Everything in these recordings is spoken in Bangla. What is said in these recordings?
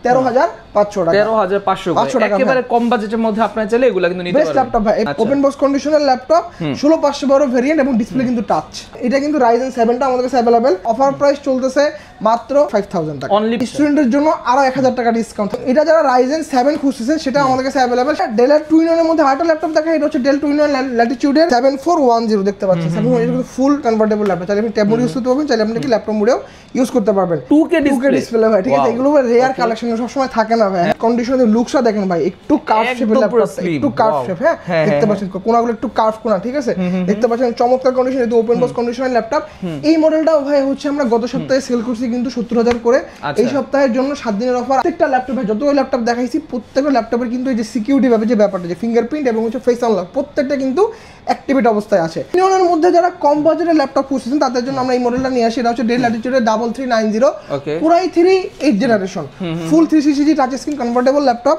13,500 টাকা। 13,500 একেবারে কম বাজেটের মধ্যে আপনারা চাইলে এগুলা কিন্তু নিতে পারবেন। বেস্ট ল্যাপটপ ভাই, open box conditioner laptop, 16512 variant এবং ডিসপ্লে কিন্তু টাচ। এটা কিন্তু Ryzen 7 টা আমাদের কাছে अवेलेबल। অফার প্রাইস চলতেছে মাত্র 5000 টাকা। স্টুডেন্টের জন্য আরো 1000 টাকা ডিসকাউন্ট। এটা যারা Ryzen 7 খুঁজছেন সেটা আমাদের কাছে अवेलेबल। ডেল এর 2-in-1 এর মধ্যে আরেকটা ল্যাপটপ দেখা, এটা হচ্ছে ডেল 2-in-1 ল্যাটিটিউড এর 7410 দেখতে পাচ্ছেন। এটা কিন্তু ফুল কনভার্টেবল ল্যাপটপ, চাইলে আপনি ট্যাব মোড ইউজ করতে পারবেন, চাইলে আপনি কি ল্যাপটপ মোডেও ইউজ করতে পারবেন। 2K ডিসপ্লে ভাই, ঠিক আছে। এগুলো রেয়ার কালেকশন, সব সময় থাকে না ভাই। কন্ডিশনের লুকসটা দেখেন ভাই, একটু কার্ভ শেপের ল্যাপটপ, একটু কার্ভ শেপ, হ্যাঁ দেখতে পাচ্ছেন কোণাগুলো একটু কার্ভ কোণা, ঠিক আছে। দেখতে পাচ্ছেন চমৎকার কন্ডিশন, এটা ওপেন বক্স কন্ডিশনের ল্যাপটপ। এই মডেলটাও ভাই হচ্ছে আমরা গত সপ্তাহে সেল করছি কিন্তু 70000 করে। এই সপ্তাহের জন্য 7 দিনের অফার। প্রত্যেকটা ল্যাপটপে যতগুলো ল্যাপটপ দেখাইছি প্রত্যেকটা ল্যাপটপের কিন্তু এই যে সিকিউরিটি ভাবে যে ব্যাপারটা, যে ফিঙ্গারপ্রিন্ট এবং হচ্ছে ফেস আনলক, প্রত্যেকটা কিন্তু অ্যাক্টিভেট অবস্থায় আছে। ইউনিয়নের মধ্যে যারা কম বাজেটের ল্যাপটপ খুঁজছেন তাদের জন্য আমরা এই মডেলটা নিয়ে আসি। এটা হচ্ছে Dell latitude 3390 Core i3 8th generation, full 360 touch screen convertible laptop.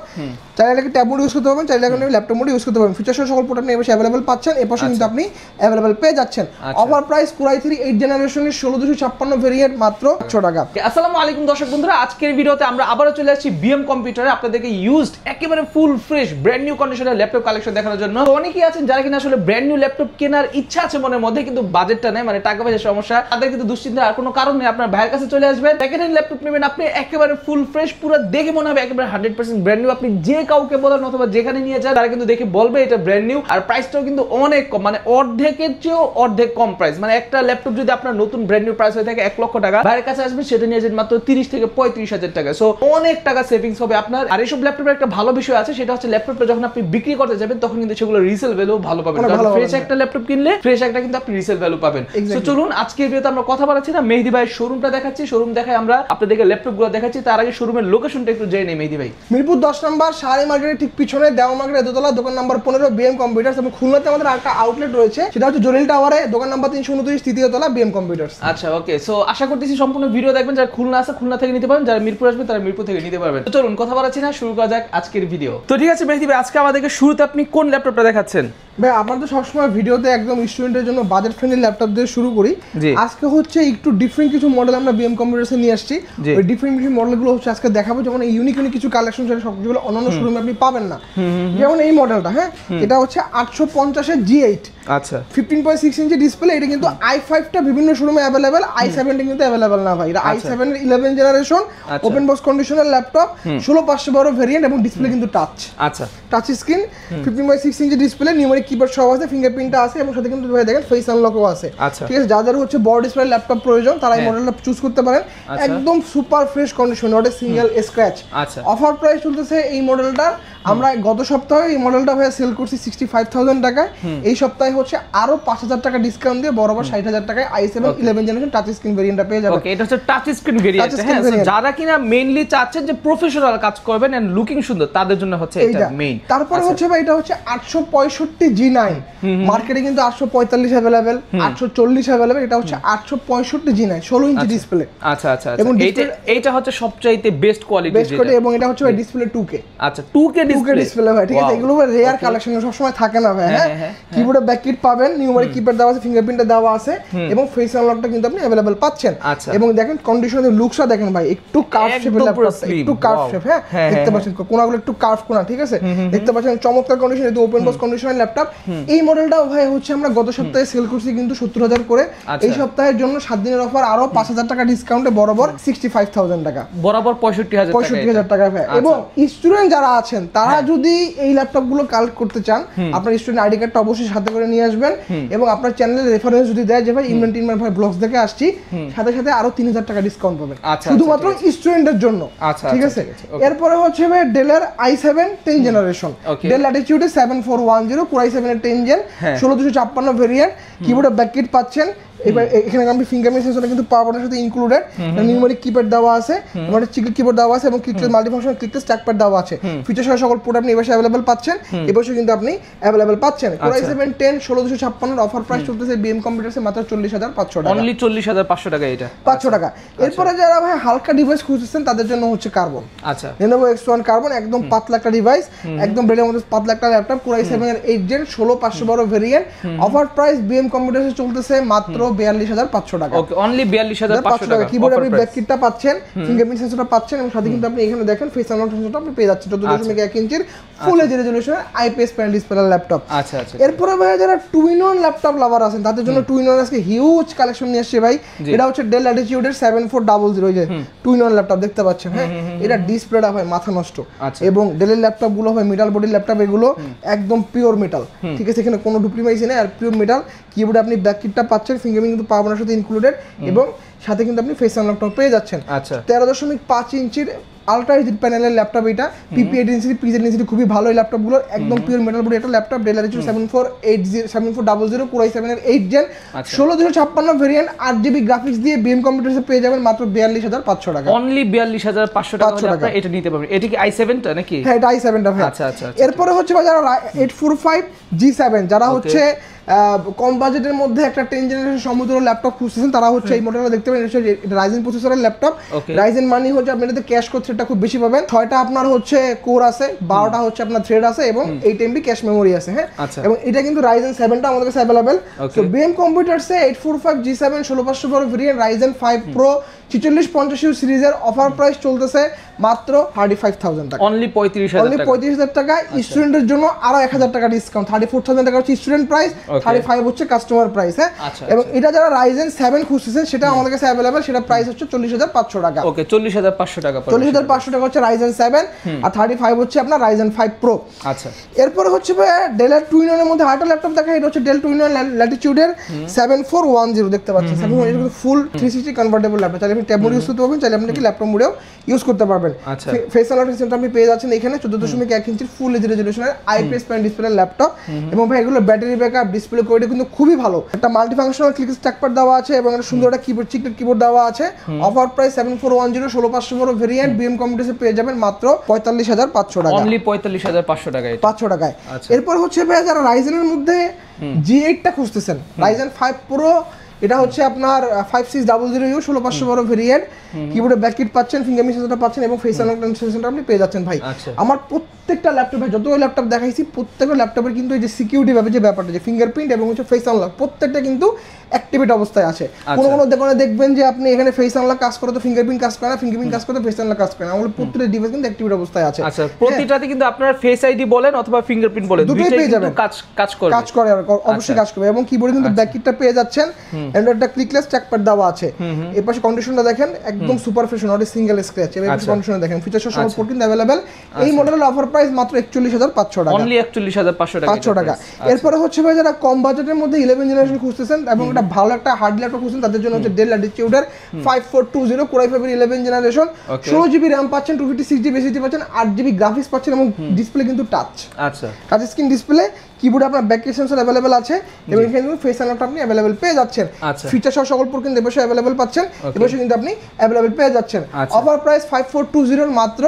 চাইলে কি ট্যাব মোড ইউজ করতে পারবেন, চাইলে আপনি ল্যাপটপ মোড ইউজ করতে পারবেন। ফিচার সহ সকল প্রোডাক্ট নিয়ে अवेलेबल পাচ্ছেন। এপাশে কিন্তু আপনি अवेलेबल পেয়ে যাচ্ছেন। Offer price Core i3 8th জেনারেশনের 16256 ভেরিয়েন্ট মাত্র 6 টাকা। আসসালামু আলাইকুম দর্শক বন্ধুরা, আজকের ভিডিওতে আমরা আবারো চলে আসছি বিএম কম্পিউটারে আপনাদেরকে ইউজড একেবারে ফুল ফ্রেশ ব্র্যান্ড নিউ কন্ডিশনের ল্যাপটপ কালেকশন দেখানোর জন্য। তো অনেকেই আছেন যারা কিনা আসলে ব্র্যান্ড নিউ ল্যাপটপ কেনার ইচ্ছা আছে মনের মধ্যে, কিন্তু বাজেটটা নেই, মানে টাকা পয়সার সমস্যা। তাদের কিন্তু দুশ্চিন্তা আর কোনো কারণ নেই, আপনার ভাইয়ের কাছে চলে আসবেন, সেকেন্ড হ্যান্ড ল্যাপটপ নেবেন আপনি, একেবারে ফুল ফ্রেশ, পুরো দেখে মনে হবে একেবারে 100% ব্র্যান্ড নিউ। আপনি যে কাউকে বলেন অথবা যেখানে নিয়ে যান তারা কিন্তু দেখে বলবে এটা ব্র্যান্ড নিউ। আর প্রাইসটাও কিন্তু অনেক কম, মানে অর্ধেকের চেয়েও অর্ধেক কম প্রাইস। মানে একটা ল্যাপটপ যদি আপনার নতুন ব্র্যান্ড নিউ প্রাইস হয়ে থাকে 1 লক্ষ টাকা, ভাইয়ের কাছে আসবেন সেটা নিয়ে যান মাত্র 30 থেকে 35,000 টাকা। সো অনেক টাকা সেভিংস হবে আপনার। আর এইসব ল্যাপটপের একটা ভালো বিষয় আছে, সেটা হচ্ছে ল্যাপটপটা যখন আপনি বিক্রি করতে যাবেন তখন কিন্তু সেগুলো রিসেল ভ্যালু ভালো পাবেন। ফ্রেশ একটা ল্যাপটপ কিনলে ফ্রেশ একটা কিন্তু আপনি রিসেল ভ্যালু পাবেন। সো চলুন আজকের ভিডিওতে আমরা কথা বলাচ্ছি না, মেহেদী ভাইয়ের শোরুমটা দেখাচ্ছি, শোরুম দেখায় আমরা আপনাদেরকে ল্যাপটপগুলো দেখাচ্ছি। তার আগে শোরুমের লোকেশনটা একটু জেনে নেই মেহেদী ভাই। মিরপুর 10 নম্বর শাড়ি মার্কেটের ঠিক পিছনে দেওয়া মার্কেটের দোতলা, দোকান নাম্বার 15 বিএম কম্পিউটারস। এবং খুলনাতে আমাদের আরেকটা আউটলেট রয়েছে, সেটা হচ্ছে জলিল টাওয়ারে, দোকান নাম্বার 329 তৃতীয় তলা বিএম কম্পিউটারস। আচ্ছা ওকে, সো আশা করতেছি সম্পূর্ণ ভিডিও দেখবেন। যারা খুলনা আছে খুলনা থেকে নিতে পারেন, যারা মিরপুর আসবে তারা মিরপুর থেকে নিতে পারবেন। তো চলুন কথা বলাচ্ছি না, শুরু করা যাক আজকের ভিডিও। তো ঠিক আছে মেহেদী ভাই, আজকে আমাদেরকে শুরুতে আপনি কোন ল্যাপটপটা দেখাচ্ছেন? ভাই আপনারা তো সবসময় ভিডিওতে একদম স্টুডেন্টের জন্য বাজেট ফ্রেন্ডলি ল্যাপটপ দিয়ে শুরু করি। আজকে হচ্ছে একটু ডিফারেন্ট কিছু মডেল আমরা বিএম কম্পিউটারসে নিয়ে আসছি। ওই ডিফারেন্ট কিছু মডেলগুলো হচ্ছে আজকে দেখাবো, যেমন ইউনিক ইউনিক কিছু কালেকশন আছে সবগুলো অন্যান্য শোরুমে আপনি পাবেন না। যেমন এই মডেলটা, হ্যাঁ এটা হচ্ছে 850 এর G8, আচ্ছা 15.6 ইঞ্চি ডিসপ্লে। এটা কিন্তু i5 টা বিভিন্ন শোরুমে अवेलेबल, i7 টা কিন্তু अवेलेबल না ভাই। এটা i7 এর 11 generation open box conditioner laptop, 16512 variant এবং ডিসপ্লে কিন্তু টাচ। আচ্ছা touch screen, 15.6 inch display, numeric keyboard সহ আছে, ফিঙ্গারপ্রিন্টটা আছে এবং সাথে কিন্তু ভাই দেখেন ফেস আনলকও আছে। ঠিক আছে, যাদের হচ্ছে বড় ডিসপ্লে ল্যাপটপ প্রয়োজন তারা এই মডেলটা চুজ করতে পারেন। একদম super fresh condition, not a single scratch. Offer price চলতেছে এই মডেলটা। আমরা গত সপ্তাহে এই মডেলটা ভাই সেল করছি 65,000 টাকায়। এই সপ্তাহে হচ্ছে আরো 5000 টাকা ডিসকাউন্ট দিয়ে বরাবর 60,000 টাকায় i7 11 জেনারেশন টাচ স্ক্রিন ভেরিয়েন্টটা পেয়ে যাবেন। ওকে, এটা হচ্ছে টাচ স্ক্রিন ভেরিয়েন্ট। হ্যাঁ, যারা কিনা মেইনলি চাচ্ছেন যে প্রফেশনাল কাজ করবেন এন্ড লুকিং সুন্দর, তাদের জন্য হচ্ছে এটা মেইন। তারপরে হচ্ছে ভাই এটা হচ্ছে 865 G9, মার্কেটে কিন্তু 845 अवेलेबल, 840 अवेलेबल। এটা হচ্ছে 865 G9 16 ইঞ্চি ডিসপ্লে। আচ্ছা আচ্ছা, এবং এইটা হচ্ছে সবচাইতে বেস্ট কোয়ালিটি যেটা, এবং এটা হচ্ছে ভাই ডিসপ্লে 2K। আচ্ছা 2K ডিসপ্লে ভাই, ঠিক আছে। এগুলো রেয়ার কালেকশন, সব সময় থাকে না ভাই। হ্যাঁ, কিবোর্ডে ব্যাককিট পাবেন, নিউমেরিক কিপ্যাড দেওয়া আছে, ফিঙ্গারপ্রিন্টটা দেওয়া আছে এবং ফেস আনলকটা কিন্তু আপনি अवेलेबल পাচ্ছেন। এবং দেখেন কন্ডিশনের লুকসটা দেখেন ভাই, একটু কার্ভ শেপের ল্যাপটপ, একটু কার্ভ শেপ, হ্যাঁ দেখতে পাচ্ছেন কোণাগুলো একটু কার্ভ কোণা, ঠিক আছে। দেখতে পাচ্ছেন চমৎকার কন্ডিশন, এটা ওপেন বক্স কন্ডিশনের ল্যাপটপ। এই মডেলটাও ভাই হচ্ছে আমরা গত সপ্তাহে সেল করছি কিন্তু 70000 করে। এই সপ্তাহের জন্য 7 দিনের অফার আরো 5000 টাকা ডিসকাউন্টে বরাবর 65,000 টাকা, বরাবর 65,000 টাকা ভাই। এবং স্টুডেন্ট যারা আছেন তারা যদি এই ল্যাপটপগুলো কালেক্ট করতে চান, আপনার স্টুডেন্ট আইডি কার্ডটা অবশ্যই সাথে করে নিয়ে আসবেন। এবং আপনার চ্যানেলের রেফারেন্স যদি দেয় যে ভাই ইমরান টিনমান ভাই ব্লগস দেখে আসছি, সাথে সাথে আরো 3000 টাকা ডিসকাউন্ট পাবেন শুধুমাত্র স্টুডেন্টের জন্য। ঠিক আছে, এরপরে হচ্ছে ভাই ডেলের i7 10 generation, del Latitude 7410 Core i7 এর 10 জেন, 16256 ভেরিয়েন্ট, কিবোর্ডে ব্যাককিট পাচ্ছেন। এবার এখানে আপনি ফিঙ্গারপ্রিন্ট সেন্সরটা কিন্তু পাওয়ার বাটনের সাথে ইনক্লুডেড, নিউমেরিক কিপ্যাড দেওয়া আছে, আমাদের চিকল কিবোর্ড দেওয়া আছে এবং ক্লিকলেস মাল্টিফাংশনাল ক্লিকলেস ট্র্যাকপ্যাড দেওয়া আছে। ফিচার সহ সকল প্রোডাক্ট আপনি এবারে अवेलेबल পাচ্ছেন। এবছর কিন্তু আপনি अवेलेबल পাচ্ছেন Core i7 10 16256 এর অফার প্রাইস চলতেছে বিএম কম্পিউটারসে মাত্র 40,500 টাকা, অনলি 40,500 টাকা। এটা 500 টাকা। এরপরে যারা ভাই হালকা ডিভাইস খুঁজছেন তাদের জন্য হচ্ছে কার্বন। আচ্ছা, Lenovo X1 কার্বন, একদম পাতলা একটা ডিভাইস, একদম ব্রেডের মধ্যে পাতলা একটা ল্যাপটপ, Core i7 এর 8 gen 16512 variant. Offer price BM কম্পিউটারসে চলতেছে মাত্র 42,500 টাকা। ওকে, অনলি 42,500 টাকা। কিবোর্ড আপনি ব্যাক কিটটা পাচ্ছেন, ফিঙ্গারপ্রিন্ট সেন্সরটা পাচ্ছেন এবং সাথে কিন্তু আপনি এখানে দেখেন ফেস আনলক সেন্সরটা আপনি পেয়ে যাচ্ছেন 14.1 ইঞ্চির ফুল এইচডি রেজোলিউশনের আইপিএস প্যানেল ডিসপ্লে ল্যাপটপ। আচ্ছা আচ্ছা। এরপরে ভাই যারা two in one laptop lover আছেন তাদের জন্য টু ইন ওয়ান আজকে হিউজ কালেকশন নিয়ে আসছে ভাই। এটা হচ্ছে ডেল ল্যাটিটিউডের 7400 যে টু ইন ওয়ান ল্যাপটপ দেখতে পাচ্ছেন, হ্যাঁ এটা ডিসপ্লেটা ভাই মাথা নষ্ট এবং ডেলের ল্যাপটপ গুলো হয় মেটাল বডির ল্যাপটপ, এগুলো একদম পিওর মেটাল, ঠিক আছে, এখানে কোনো ডুপ্লিকেসি নেই আর পিওর মেটাল। কিবোর্ডে আপনি ব্যাক কিটটা পাচ্ছেন, ফিঙ্গারপ্রিন্ট কিন্তু পাওয়ার সাথে ইনক্লুডেড এবং সাথে কিন্তু আপনি ফেস আনলকটাও পেয়ে যাচ্ছেন। আচ্ছা, 13.5 ইঞ্চির আলট্রা এইচডি প্যানেলের ল্যাপটপ, এটা পিপি ডেনসিটি পিজেড ডেনসিটি খুবই ভালো এই ল্যাপটপগুলোর, একদম পিওর মেটাল বডি এটা laptop. Del Latitude 7400 Core i7 এর 8 জেন 1656 ভেরিয়েন্ট 8GB গ্রাফিক্স দিয়ে বিএম কম্পিউটারসে পেয়ে যাবেন মাত্র 42,500 টাকা। অনলি 42,500 টাকা আপনারা এটা নিতে পারবেন। এটা কি i7 টা নাকি? হ্যাঁ এটা i7 টা ভাই। আচ্ছা আচ্ছা। এরপরে হচ্ছে যারা 845 G7 যারা হচ্ছে কম বাজেটের মধ্যে একটা 10 জেনারেশন সমতুল্য ল্যাপটপ খুঁজতেছেন তারা হচ্ছে এই মডেলটা দেখতে পাবেন। এটা রাইজেন প্রসেসরের ল্যাপটপ। রাইজেন মানে হচ্ছে আপনি এটাতে ক্যাশ কোর থ্রেডটা খুব বেশি পাবেন। 6টা আপনার হচ্ছে কোর আছে, 12টা হচ্ছে আপনার থ্রেড আছে এবং 8 MB ক্যাশ মেমোরি আছে, হ্যাঁ। এবং এটা কিন্তু রাইজেন 7 টা আমাদের কাছে अवेलेबल। সো বিএম কম্পিউটারসে 845 G7 16500 ভেরিয়েন্ট রাইজেন 5 Pro 4650 সিরিজের অফার প্রাইস চলতেছে মাত্র 35,000 টাকা। অনলি 35,000 টাকা। স্টুডেন্টের জন্য আরো 1000 টাকা ডিসকাউন্ট, 34,000 টাকা হচ্ছে স্টুডেন্ট প্রাইস, 35 হচ্ছে কাস্টমার প্রাইস, হ্যাঁ। এবং এটা যারা রাইজেন 7 খুঁজতেছেন সেটা আমাদের কাছে अवेलेबल, সেটা প্রাইস হচ্ছে 40,500 টাকা। ওকে, 40,500 টাকা। 40,500 টাকা হচ্ছে রাইজেন 7 আর 35 হচ্ছে আপনার রাইজেন 5 Pro। আচ্ছা, এরপরে হচ্ছে ডেলের টু ইন ওয়ানের মধ্যে আরেকটা ল্যাপটপ দেখা, এটা হচ্ছে ডেল টু ইন ওয়ান ল্যাটিটিউডের 7410 দেখতে পাচ্ছেন। 7410 ফুল 360 কনভার্টেবল ল্যাপটপ, চাইলে আপনি ট্যাব মোড ইউজ করতে পারবেন, চাইলে আপনি কি ল্যাপটপ মোডেও ইউজ করতে পারবেন। ফেস আনলক সেন্সর আপনি পেয়ে যাচ্ছেন এখানে 14.1 ইঞ্চির ফুল এইচডি রেজোলিউশনের আইপিএস প্যানেল ডিসপ্লে ল্যাপটপ এবং ভাই এগুলো ব্যাটারি ব্যাকআপ ডিসপ্লে কোয়ালিটি কিন্তু খুবই ভালো। একটা মাল্টি ফাংশনাল ক্লিক স্ট্রাকচার দেওয়া আছে এবং একটা সুন্দর একটা কিবোর্ড চিকটেড কিবোর্ড দেওয়া আছে। অফার প্রাইস 7410 16500 ভেরিয়েন্ট বিএম কম্পিউটারসে পেয়ে যাবেন মাত্র 45,500 টাকা। অনলি 45,500 টাকায় 500 টাকায়। এরপর হচ্ছে ভাই যারা রাইজেনের মধ্যে G8 টা খুঁজতেছেন, রাইজেন 5 Pro এটা হচ্ছে আপনার 5600U 16500 ভেরিয়েন্ট, কিবোর্ডে ব্যাক কিট পাচ্ছেন, ফিঙ্গারপ্রিন্ট সেন্সরটা পাচ্ছেন এবং ফেস আনলক সেন্সরটা আপনি পেয়ে যাচ্ছেন ভাই। আমার প্রত্যেকটা ল্যাপটপে যত ল্যাপটপ দেখাইছি প্রত্যেকটা ল্যাপটপের কিন্তু এই যে সিকিউরিটি ব্যাপারে যে ব্যাপারটা যে ফিঙ্গারপ্রিন্ট এবং হচ্ছে ফেস আনলক প্রত্যেকটা কিন্তু অ্যাক্টিভেট অবস্থায় আছে। কোনো দোকানে দেখবেন যে আপনি এখানে ফেস আনলক কাজ করে তো ফিঙ্গারপ্রিন্ট কাজ করে না, ফিঙ্গারপ্রিন্ট কাজ করে তো ফেস আনলক কাজ করে না, আমাদের প্রত্যেকটা ডিভাইস কিন্তু অ্যাক্টিভেট অবস্থায় আছে। আচ্ছা, প্রতিটাতে কিন্তু আপনার ফেস আইডি বলেন অথবা ফিঙ্গারপ্রিন্ট বলেন দুটোই পেয়ে যাবেন, কাজ করে অবশ্যই কাজ করবে। এবং কিবোর্ডে কিন্তু ব্যাক কিটটা পেয়ে যাচ্ছেন, অ্যান্ড্রয়েডটা ক্লিকলেস ট্র্যাকপ্যাড দেওয়া আছে। এর পাশে কন্ডিশনটা দেখেন একদম super fresh, not a single scratch. এর পাশে কন্ডিশন দেখেন, ফিচার সহ সব কিন্তু अवेलेबल। এই মডেলের অফার প্রাইস মাত্র 41,500 টাকা। অনলি 41,500 টাকা। এরপরে হচ্ছে ভাই যারা কম বাজেটের মধ্যে 11 জেনারেশন খুঁজতেছেন এবং একটা ভালো একটা হার্ড ল্যাপটপ খুঁজছেন তাদের জন্য হচ্ছে ডেল ল্যাটিটিউডের 5420 Core i5 এর 11 জেনারেশন 16GB RAM পাচ্ছেন, 256GB SSD পাচ্ছেন, 8GB গ্রাফিক্স পাচ্ছেন এবং ডিসপ্লে কিন্তু টাচ। আচ্ছা, টাচ স্ক্রিন ডিসপ্লে, কিবোর্ডে আপনার ব্যাক সেন্সর अवेलेबल আছে এবং এখানে কিন্তু ফেস আনলক আপনি अवेलेबल পেয়ে যাচ্ছেন। ফিচার সহ সকল প্রোর কিন্তু এবারে अवेलेबल পাচ্ছেন, এবারে কিন্তু আপনি अवेलेबल পেয়ে যাচ্ছেন। অফার প্রাইস 5420 এর মাত্র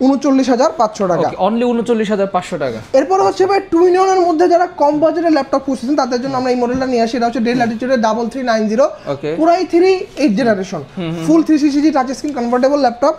39,500 টাকা। অনলি 39,500 টাকা। এরপর হচ্ছে ভাই টু ইন ওয়ানের মধ্যে যারা কম বাজেটের ল্যাপটপ খুঁজছেন তাদের জন্য আমরা এই মডেলটা নিয়ে আসি। এটা হচ্ছে ডেল ল্যাটিটিউডের 3390 Core i3 8 generation full 360 touch screen convertible laptop,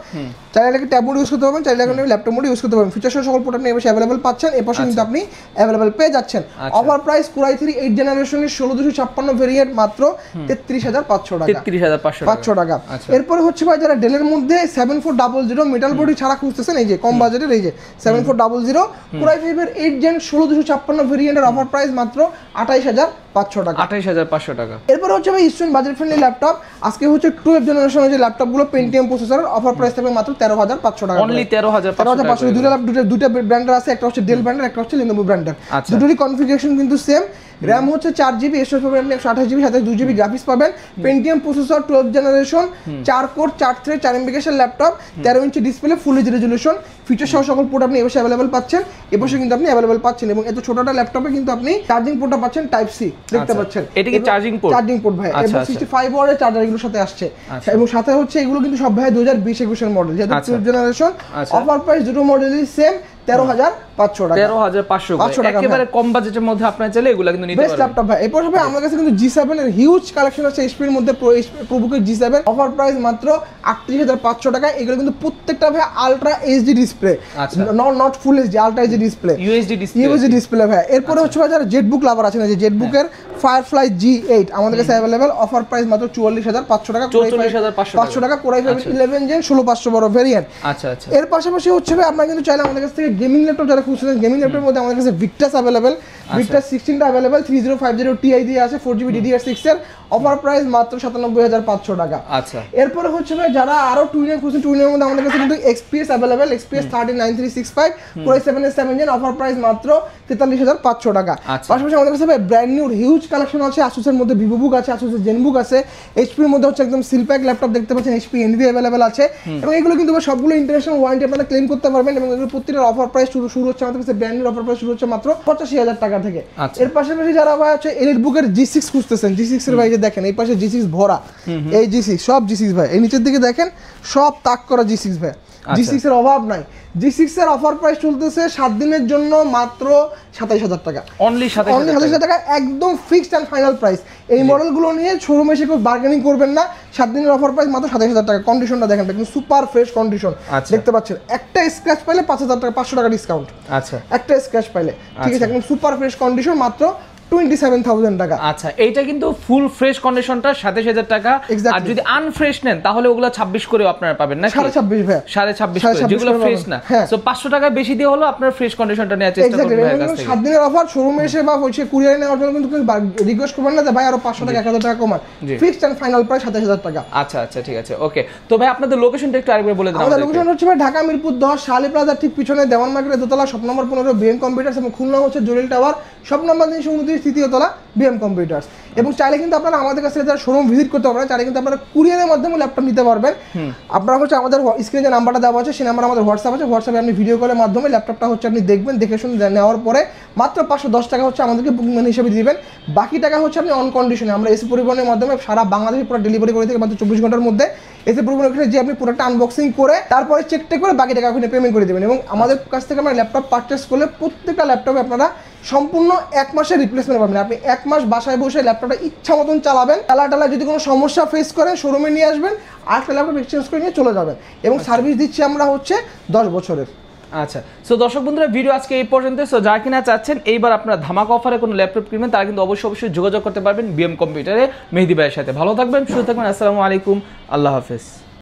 চাইলে এটাকে ট্যাব মোড ইউজ করতে পারবেন, চাইলে আপনি ল্যাপটপ মোড ইউজ করতে পারবেন। ফিচার সহ সকল প্রোডাক্ট আপনি এবারে अवेलेबल পাচ্ছেন, এপাশে কিন্তু আপনি अवेलेबल পেয়ে যাচ্ছেন। অফার প্রাইস Core i3 8 জেনারেশনের 16256 ভেরিয়েন্ট মাত্র 33,500 টাকা। 33,500 টাকা। এরপর হচ্ছে ভাই যারা ডেলের মধ্যে 7400 মেটাল বডি ছাড়া খুঁজতেছেন, এই যে কম বাজেটের এই যে 7400 Core i5 এর 8 জেন 16256 ভেরিয়েন্টের অফার প্রাইস মাত্র 28,500 টাকা। 28,500 টাকা। এরপর হচ্ছে ভাই স্টুডেন্ট বাজেট ফ্রেন্ডলি ল্যাপটপ, আজকে হচ্ছে 12 জেনারেশনের যে ল্যাপটপগুলো পেন্টিয়াম প্রসেসরের অফার প্রাইস থাকবে মাত্র 13,500 টাকা। অনলি 13,500। দুটো ব্র্যান্ডের আছে, একটা হচ্ছে ডেল ব্র্যান্ডের, একটা হচ্ছে Lenovo ব্র্যান্ডের। দুটোরই কনফিগারেশন কিন্তু সেম। RAM হচ্ছে 4GB, SSD পাবেন 128GB, সাথে 2GB গ্রাফিক্স পাবেন। Pentium processor 12 generation 4 core 4 thread 4 MB ক্যাশের laptop, 13 inch display, full HD resolution, feature সহ সকল পোর্ট আপনি এবারে अवेलेबल পাচ্ছেন, এপাশে কিন্তু আপনি अवेलेबल পাচ্ছেন। এবং এত ছোটটা ল্যাপটপে কিন্তু আপনি চার্জিং পোর্টটা পাচ্ছেন টাইপ সি দেখতে পাচ্ছেন। এটা কি চার্জিং পোর্ট ভাই, এবং 65 ওয়াটের চার্জার এগুলোর সাথে আসছে। এবং সাথে হচ্ছে এগুলো কিন্তু সব ভাই 2020-21 এর মডেল, যেহেতু 12 জেনারেশন। অফার প্রাইস দুটো মডেলই সেম 13,500 টাকা। 13,500 টাকা একেবারে কম বাজেটের মধ্যে আপনারা চাইলে এগুলো কিন্তু নিতে পারবেন। বেস্ট ল্যাপটপ ভাই। এরপর হবে আমাদের কাছে কিন্তু G7 এর হিউজ কালেকশন আছে। HP এর মধ্যে প্রোবুকের G7 অফার প্রাইস মাত্র 38,500 টাকা। এগুলো কিন্তু প্রত্যেকটা ভাই ultra HD display, not full HD, ultra HD display, USD display ভাই। এরপর হচ্ছে ভাই যারা জেটবুক লাভার আছেন, যে জেটবুকের ফায়ারফ্লাই G8 আমাদের কাছে अवेलेबल, অফার প্রাইস মাত্র 44500 টাকা, 44500 টাকা কোরাই 5 11 জেন 16500 বড় ভেরিয়েন্ট। আচ্ছা আচ্ছা। এর পাশাপাশি হচ্ছে আপনারা কিন্তু চাইলে আমাদের কাছ থেকে গেমিং ল্যাপটপ যারা খুঁজছেন, গেমিং ল্যাপটপের মধ্যে আমাদের কাছে ভিক্টাস अवेलेबल, ভিক্টাস 16 টা अवेलेबल, 3050 Ti দিয়ে আছে 4GB DDR6 এর, অফার প্রাইস মাত্র 97500 টাকা। আচ্ছা। এরপর হচ্ছে যারা আরো টুইনের খুঁজছেন, টুইনের মধ্যে আমাদের কাছে কিন্তু XPS available, XPS 139365 core i 7 gen, offer price মাত্র 43500 টাকা। পাশাপাশি আমাদের কাছে ব্র্যান্ড নিউ হিউজ কালেকশন আছে, আসুসের মধ্যে ভিভোবুক আছে, আসুসের জেনবুক আছে, এইচপির মধ্যে হচ্ছে একদম সিলপ্যাক ল্যাপটপ দেখতে পাচ্ছেন, এইচপি এনভি अवेलेबल আছে, এবং এগুলো কিন্তু সবগুলো ইন্টারন্যাশনাল ওয়ারেন্টি আপনারা ক্লেম করতে পারবেন, এবং এগুলো প্রত্যেকটার অফার প্রাইস শুরু হচ্ছে আমাদের কাছে, ব্র্যান্ড নিউ অফার প্রাইস শুরু হচ্ছে মাত্র 85000 টাকা থেকে। এর পাশাপাশি যারা ভাই হচ্ছে এলিট বুকের G6 খুঁজতেছেন, G6 এর ভাই যে দেখেন এই পাশে G6 ভরা, এই G6 সব G6 ভাই, এই নিচের দিকে দেখেন সব তাক করা G6 ভাই, G6 এর অভাব নাই। G6 এর অফার প্রাইস চলতেছে 7 দিনের জন্য মাত্র 27000 টাকা, অনলি 27000 টাকা, একদম ফিক্সড এন্ড ফাইনাল প্রাইস। এই মডেলগুলো নিয়ে শোরুমে এসে কেউ বার্গেনিং করবেন না, 7 দিনের অফার প্রাইস মাত্র 27000 টাকা। কন্ডিশনটা দেখেন কিন্তু সুপার ফ্রেশ কন্ডিশন দেখতে পাচ্ছেন, একটা স্ক্র্যাচ পাইলে 5000 টাকা, 500 টাকা ডিসকাউন্ট। আচ্ছা, একটা স্ক্র্যাচ পাইলে ঠিক আছে, একদম সুপার ফ্রেশ কন্ডিশন মাত্র 27000 টাকা। আচ্ছা, এইটা কিন্তু ফুল ফ্রেশ কন্ডিশনটা 27000 টাকা, আর যদি আনফ্রেশ নেন তাহলে ওগুলো 26 করে আপনারা পাবেন না, 26.5 ভাই, 26.5 করে, যেগুলো ফ্রেশ না। সো 500 টাকা বেশি দিয়ে হলো আপনারা ফ্রেশ কন্ডিশনটা নেওয়ার চেষ্টা করবেন ভাইয়ের কাছ থেকে। 7 দিনের অফার শোরুমে এসে বা হচ্ছে কুরিয়ারে নেওয়ার জন্য কিন্তু রিকোয়েস্ট করবেন না যে ভাই আরো 500 টাকা 1000 টাকা কমান, ফিক্সড এন্ড ফাইনাল প্রাইস 27000 টাকা। আচ্ছা আচ্ছা, ঠিক আছে, ওকে। তো ভাই আপনাদের লোকেশনটা একটু আরেকবার বলে দিন। আমাদের লোকেশন হচ্ছে ভাই ঢাকা মিরপুর 10 শালি প্লাজার ঠিক পিছনে দেওয়ান মার্কেটের দোতলা, শপ নম্বর 15 বিএম কম্পিউটার্স, এবং খুলনা হচ্ছে জলিল টাওয়ার, শপ নম্বর 329 তৃতীয় তলা বিএম কম্পিউটার্স। এবং চাইলে কিন্তু আপনারা আমাদের কাছে যারা শোরুম ভিজিট করতে পারবেন, চাইলে কিন্তু আপনারা কুরিয়ারের মাধ্যমে ল্যাপটপ নিতে পারবেন। আপনারা হচ্ছে আমাদের স্ক্রিনে যে নাম্বারটা দেওয়া আছে সেই নাম্বার আমাদের হোয়াটসঅ্যাপ আছে, হোয়াটসঅ্যাপে আপনি ভিডিও কলের মাধ্যমে ল্যাপটপটা হচ্ছে আপনি দেখবেন, দেখে শুনে নেওয়ার পরে মাত্র 510 টাকা হচ্ছে আমাদেরকে বুকিং মানি হিসেবে দিবেন, বাকি টাকা হচ্ছে আপনি অন কন্ডিশনে আমরা এসি পরিবহনের মাধ্যমে সারা বাংলাদেশে পুরো ডেলিভারি করে থেকে মাত্র 24 ঘন্টার মধ্যে এসি পরিবহনের যে আপনি পুরোটা আনবক্সিং করে তারপরে চেক করে বাকি টাকা আপনি পেমেন্ট করে দেবেন। এবং আমাদের কাছ থেকে আমরা ল্যাপটপ পারচেস করলে প্রত্যেকটা ল্যাপটপে আপনারা সম্পূর্ণ 1 মাসের রিপ্লেসমেন্ট পাবেন। আপনি 1 মাস বাসায় বসে ল্যাপটপটা ইচ্ছা মতন চালাবেন, টালা যদি কোনো সমস্যা ফেস করেন শোরুমে নিয়ে আসবেন, আরেকটা ল্যাপটপ এক্সচেঞ্জ করে নিয়ে চলে যাবেন, এবং সার্ভিস দিচ্ছি আমরা হচ্ছে 10 বছরের। আচ্ছা, সো দর্শক বন্ধুরা ভিডিও আজকে এই পর্যন্ত। সো যারা কিনা চাচ্ছেন এইবার আপনারা ধামাকা অফারে কোনো ল্যাপটপ কিনবেন, তারা কিন্তু অবশ্যই যোগাযোগ করতে পারবেন বিএম কম্পিউটারে মেহেদী ভাইয়ের সাথে। ভালো থাকবেন, সুস্থ থাকবেন, আসসালামু আলাইকুম, আল্লাহ হাফেজ।